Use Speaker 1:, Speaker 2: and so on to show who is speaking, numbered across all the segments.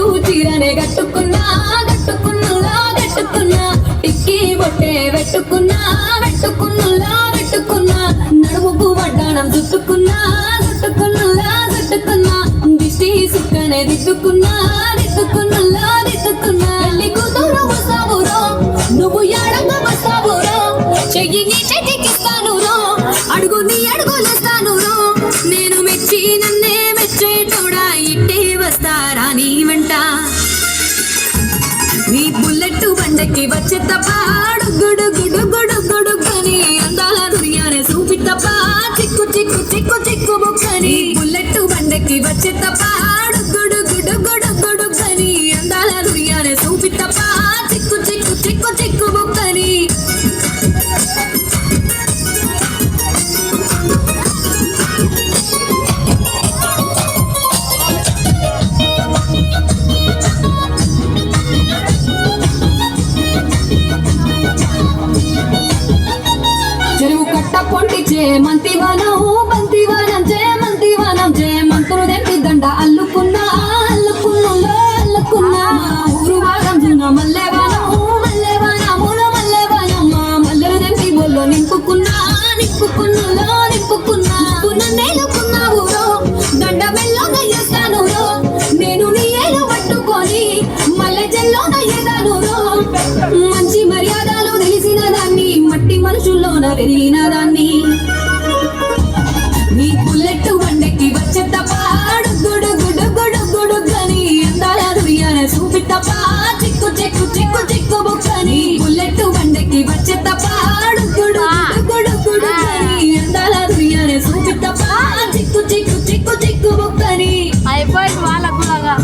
Speaker 1: పట్టు చీరనే కట్టుకున్నా కట్టుకున్నులా కట్టుకున్నా టిక్కీ బొట్టే పెట్టుకున్నా పెట్టుకున్నులా పెట్టుకున్నా నడుముకు వడ్డాణం చుట్టుకున్నా చుట్టుకున్నులా చుట్టుకున్నా దిష్టి సుక్కనే దిద్దుకున్నా దిద్దుకున్నులా దిద్దుకున్నా పెళ్లి కూతురు వస్తావురో నువ్వు ఏడంగా వస్తావురో చెయ్యి నీ చేతికిస్తాను రో అడుగు నీ అడుగులేస్తాను రో నేను మెచ్చి నన్నే మెచ్చేటోడా ఇట్టే వస్తారా నీ వెంట నీ బుల్లెట్ బండకి వచ్చే తప్ప గుడు గుడు గుడు గుడు కని అందాల దుర్యానే చూపి తప్ప చిక్కు చిక్కు చిక్కు చిక్కు బుక్కని బుల్లెట్ బండకి వచ్చే తప్ప గుడు గుడు గుడు గుడు కని అందాల దుర్యానే చూపి తప్ప చిక్కు చిక్కు చిక్కు చిక్కు బుక్కని చెరువు కట్ట పొంటిచే మంతివనం బంతివనం చే మంతివనం చే మంతులు తెంపి దండ అల్లుకున్నా అల్లుకున్నులో అల్లుకున్నా ఊరు భాగం జున మల్లెవనం మల్లెవనముల మల్లెవనం మల్లెలు తెంపి బొల్లో నింపుకున్నా నింపుకున్నులో నింపుకున్నా నేలుకున్నావు రో దండ మెల్లోన చేస్తాను రో నేను నీ ఏలు పట్టుకొని మల్లె చెల్లోన ఎదాను రో మంచి మర్యాదలు తెలిసిన దాన్ని మట్టి మనుషుల్లోన వెలిగిన దాన్ని నీ బుల్లెట్ బండెక్కి వచ్చే తప్ప గుడు గుడు గుడు గుడు గని అందాల దుర్యానే చూపి తప్ప చిక్కు చిక్కు చిక్కు చిక్కు బుక్కని బుల్లెట్ బండెక్కి వచ్చే తప్ప గుడు గుడు గుడు గని అందాల దుర్యానే చూపి తప్ప చిక్కు చిక్కు చిక్కు చిక్కు బుక్కని
Speaker 2: అయిపోయింది వాళ్ళకు లాగా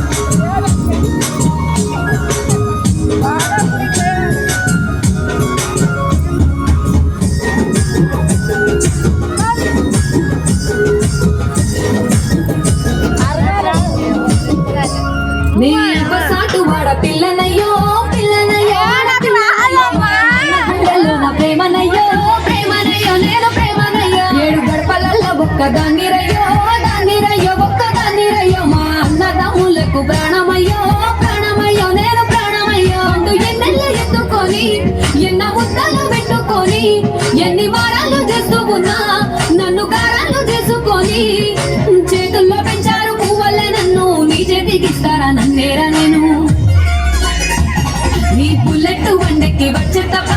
Speaker 1: నీ సాటు వాడ పిల్లనయ్యో పిల్లనయ్యో నా ప్రేమనయ్యో ప్రేమనయ్యో నేను ప్రేమనయ్యో 7 గడపలలో ఒక్క దాన్నిరయ్యో దాన్నిరయ్యో ఒక్క దాన్నిరయ్యో మా అన్నదమ్ములకు ప్రాణమయ్యో ప్రాణమయ్యో నేను ప్రాణమయ్యో అంటూ ఎన్నెళ్ళు ఎత్తుకొని ఎన్న ముద్దలు పెట్టుకొని ఎన్ని వారాలు చేస్తూ ఉన్నా నన్ను గారాలు చేసుకొని చేతుల్లో పెంచారు పువ్వులే నన్ను నీ చేతికిస్తారా నన్నేరా నేను నీ బుల్లెట్ బండెక్కి వచ్చే తప్ప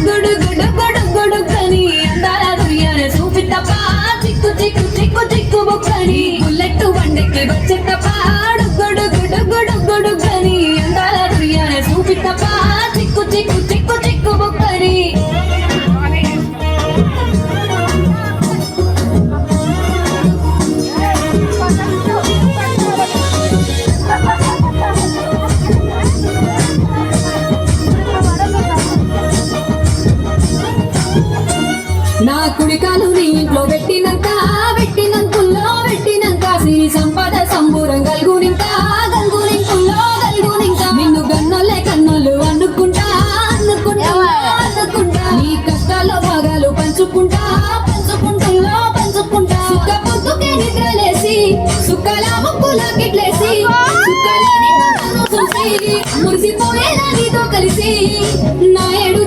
Speaker 1: గుడు గుడు గుడు గుడు కని అందాల దుర్యానే చూపి తప్ప చిక్కు చిక్కు చిక్కు చిక్కు బుక్కని బుల్లెట్ బండెక్కి వచ్చే తప్ప గుడు గుడు గుడు గుడు కని అందాల దుర్యానే చూపి తప్ప చిక్కు చిక్కు చిక్కు చిక్కు బుక్కని నా కుడికాలు నీ ఇంట్లో పెట్టినంక పెట్టినంకుల్లో పెట్టినంక సిరి సంపద సంబూరం గల్గునింక గల్గునింకుల్లో గల్గునింక నిన్ను గన్నోలే కన్నోలు అనుకుంటా అనుకుంటా అనుకుంటా నీ కష్టాల్లో భాగాలు పంచుకుంటా పంచుకుంటుల్లో పంచుకుంటా సుఖ పొద్దుకే నిద్రలేసి సుఖాల ముక్కులో కిట్లేసి సుఖాల నిన్ను చూసి మురిసిపోయేలా నీతో కలిసి నా 7